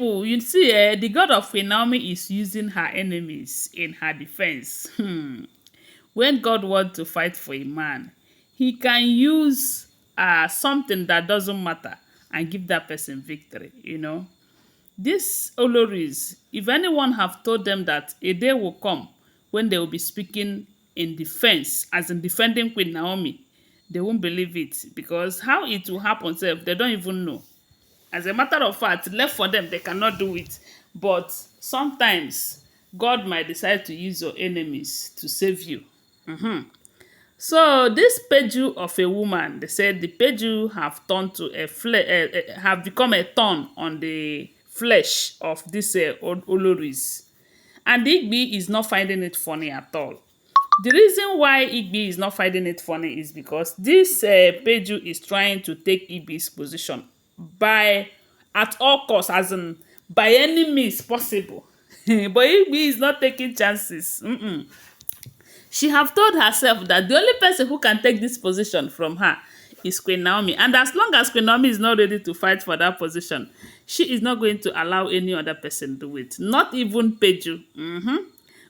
people, you see, the god of Queen Naomi is using her enemies in her defense. When God wants to fight for a man, he can use something that doesn't matter and give that person victory, These Olories, if anyone have told them that a day will come when they will be speaking in defense, as in defending Queen Naomi, they won't believe it, because how it will happen sef, they don't even know. As a matter of fact, left for them, they cannot do it. But sometimes God might decide to use your enemies to save you. So this Peju of a woman, they said the Peju have turned to have become a thorn on the flesh of this Oloris, and Igbi is not finding it funny at all. The reason why Igbi is not finding it funny is because this Peju is trying to take Igbi's position by at all costs, as in by any means possible. But Igbi is not taking chances. She have told herself that the only person who can take this position from her is Queen Naomi. And as long as Queen Naomi is not ready to fight for that position, she is not going to allow any other person to do it. Not even Peju.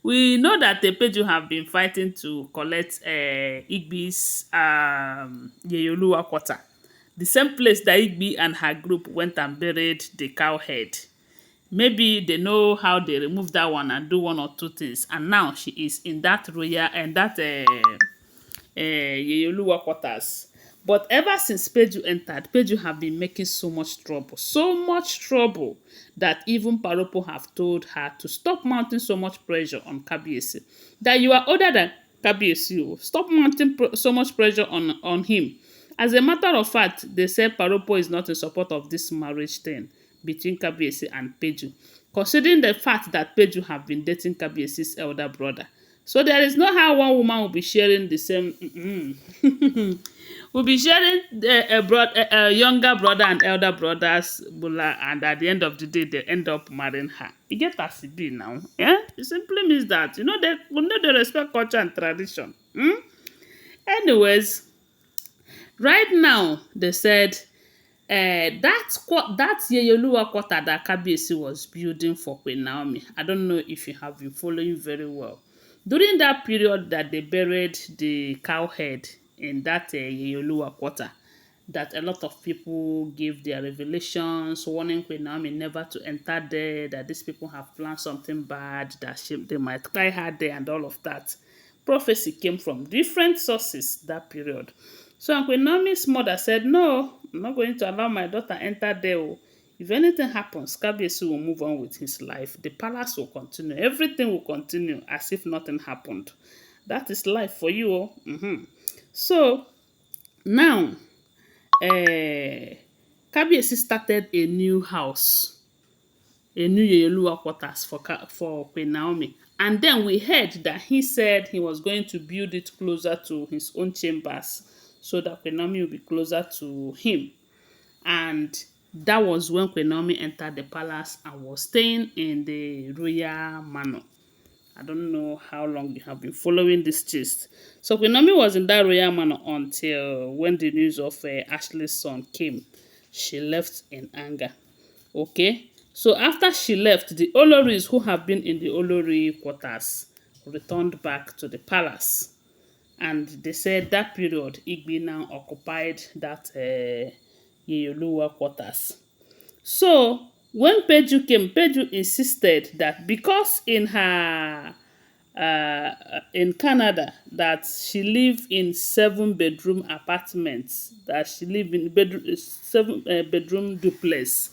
We know that the Peju have been fighting to collect Igbi's Yeyoluwa quarter. The same place that Igbi and her group went and buried the cow head. Maybe they know how they remove that one and do one or two things. And now she is in that royal and that Yeyoluwa quarters. But ever since Peju entered, Peju have been making so much trouble. So much trouble that even Paropo have told her to stop mounting so much pressure on Kabiyesi. That you are older than Kabiyesi. Stop mounting so much pressure on him. As a matter of fact, they said Paropo is not in support of this marriage thing between Kabiyesi and Peju, considering the fact that Peju have been dating Kabiyesi's elder brother. So there is no how one woman will be sharing the same. Will be sharing a younger brother and elder brother's bula, and at the end of the day, they end up marrying her. You get as it be now. Yeah? It simply means that, they respect culture and tradition. Anyways, right now, they said that Yeyoluwa quarter that Kabiyesi was building for Queen Naomi. I don't know if you have been following very well. During that period that they buried the cow head in that Yeyoluwa quarter, that a lot of people gave their revelations, warning Queen Naomi never to enter there, that these people have planned something bad, that they might tie her there and all of that. Prophecy came from different sources that period. So Queen Naomi's mother said, no, I'm not going to allow my daughter enter there. If anything happens, Kabiyesi will move on with his life. The palace will continue. Everything will continue as if nothing happened. That is life for you. So now, Kabiyesi started a new house, a new Yeyoluwa quarters for Queen Naomi. And then we heard that he said he was going to build it closer to his own chambers so that Queen Naomi will be closer to him. And that was when Queen Naomi entered the palace and was staying in the royal manor. I don't know how long you have been following this gist. So Queen Naomi was in that royal manor until when the news of Ashley's son came. She left in anger. Okay? So after she left, the Olories who have been in the Olori quarters returned back to the palace. And they said that period, Igbi now occupied that Yeyoluwa quarters. So when Peju came, Peju insisted that because in her in Canada that she lived in 7-bedroom apartments, that she lived in 7-bedroom duplex,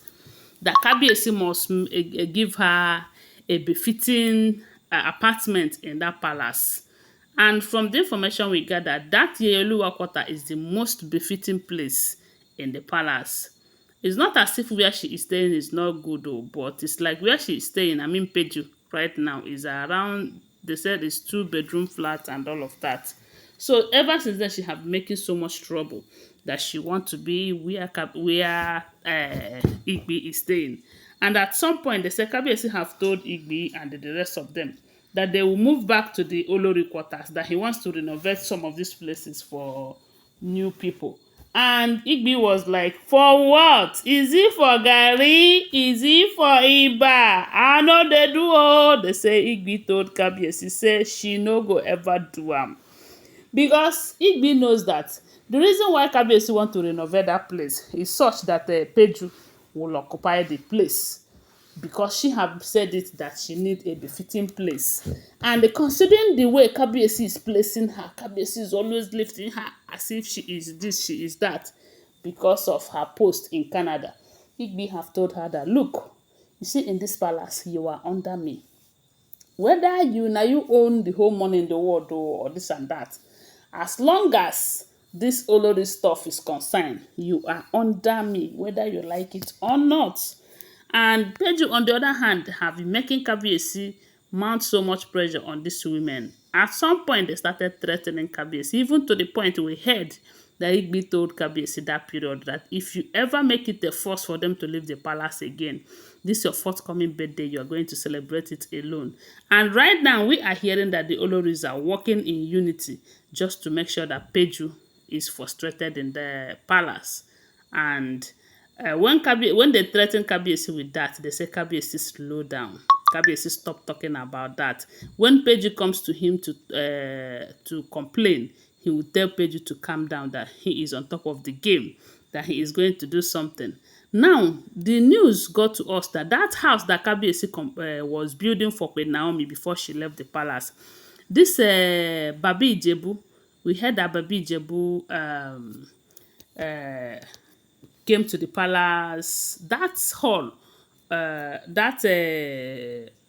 that Kabiyesi must give her a befitting apartment in that palace. And from the information we gathered, that Yeyoluwa quarter is the most befitting place in the palace. It's not as if where she is staying is not good, but it's like where she is staying, Peju, right now, is around, they said it's 2-bedroom flat and all of that. So ever since then, she have been making so much trouble that she want to be where Igbi is staying. And at some point, the Kabiyesi have told Igbi and the rest of them that they will move back to the Olori quarters, that he wants to renovate some of these places for new people. And Igbi was like, for what? Is it for Gary? Is it for Iba? I know they do oh. They say Igbi told Kabiyesi, say she no go ever do am. Because Igbi knows that the reason why Kabiyesi want to renovate that place is such that Peju will occupy the place. Because she have said it that she need a befitting place. And considering the way Kabiyesi is placing her, Kabiyesi is always lifting her as if she is this, she is that, because of her post in Canada. Igbi have told her that, look, you see, in this palace, you are under me. Whether you own the whole money in the world or this and that, as long as this olori stuff is concerned, you are under me, whether you like it or not. And Peju, on the other hand, have been making Kabiyesi mount so much pressure on these women. At some point, they started threatening Kabiyesi, even to the point we heard that Igbi told Kabiyesi that period that if you ever make it a force for them to leave the palace again, this your forthcoming birthday, you are going to celebrate it alone. And right now, we are hearing that the Olories are working in unity just to make sure that Peju is frustrated in the palace. And when they threaten Kabiyesi with that, they say Kabiyesi slow down. Kabiyesi stop talking about that. When Peju comes to him to complain, he will tell Peju to calm down, that he is on top of the game, that he is going to do something. Now, the news got to us that that house that Kabiyesi was building for Queen Naomi before she left the palace, this Babi Ijebu, we heard that Babi Ijebu came to the palace. That hall, that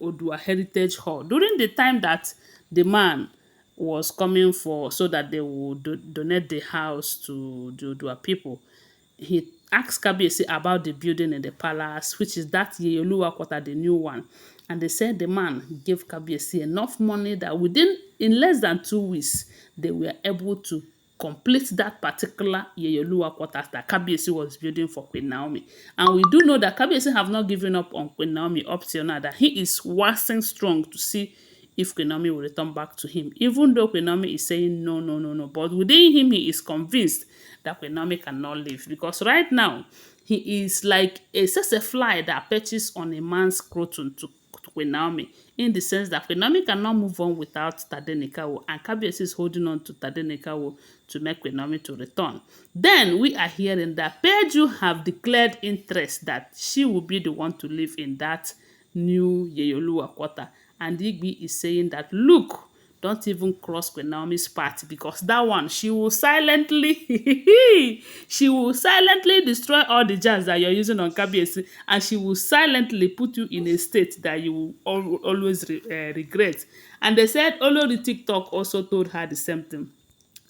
Odua Heritage Hall, during the time that the man was coming for, so that they would donate the house to the Odua people, he asked Kabiyesi about the building in the palace, which is that Yeyoluwa quarter, the new one. And they said the man gave Kabiyesi enough money that in less than 2 weeks, they were able to complete that particular Yeyoluwa quarters that Kabiyesi was building for Queen Naomi. And we do know that Kabiyesi have not given up on Queen Naomi up till now, that he is waxing strong to see if Queen Naomi will return back to him. Even though Queen Naomi is saying no, no, no, no. But within him, he is convinced that Queen Naomi cannot live. Because right now, he is like a fly that perches on a man's scrotum to Queen Naomi, in the sense that Queen Naomi cannot move on without Tadenikawo, and Kabiyesi is holding on to Tadenikawo to make Queen Naomi to return. Then we are hearing that Peju have declared interest that she will be the one to live in that new Yeyoluwa quarter. And Igbi is saying that, look, don't even cross Queen Naomi's path, because that one, she will silently destroy all the jars that you're using on Kabiyesi, and she will silently put you in a state that you will always regret. And they said Olori TikTok also told her the same thing,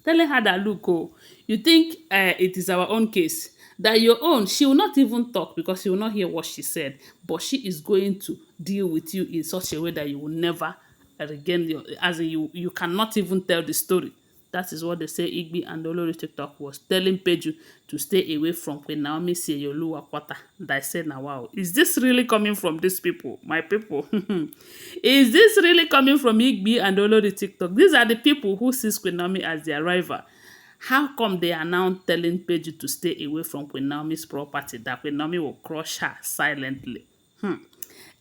telling her that, look, oh, you think it is our own case, that your own, she will not even talk because she will not hear what she said, but she is going to deal with you in such a way that you will never regain your, as in you cannot even tell the story. That is what they say Igbi and Olori TikTok was telling Peju to stay away from Queen Naomi Yeyoluwa quarter. And I said, now wow, is this really coming from these people, my people? Is this really coming from Igbi and Olori TikTok? These are the people who see Queen Naomi as their rival. How come they are now telling Peju to stay away from Queen Naomi's property, that Queen Naomi will crush her silently?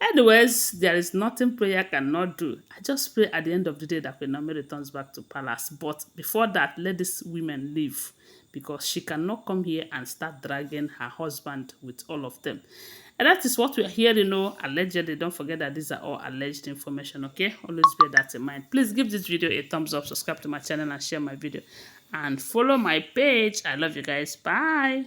Anyways, there is nothing prayer cannot do. I just pray at the end of the day that Queen Naomi returns back to palace. But before that, let these women leave, because she cannot come here and start dragging her husband with all of them. And that is what we are hearing, allegedly. Don't forget that these are all alleged information, okay? Always bear that in mind. Please give this video a thumbs up, subscribe to my channel, and share my video. And follow my page. I love you guys. Bye.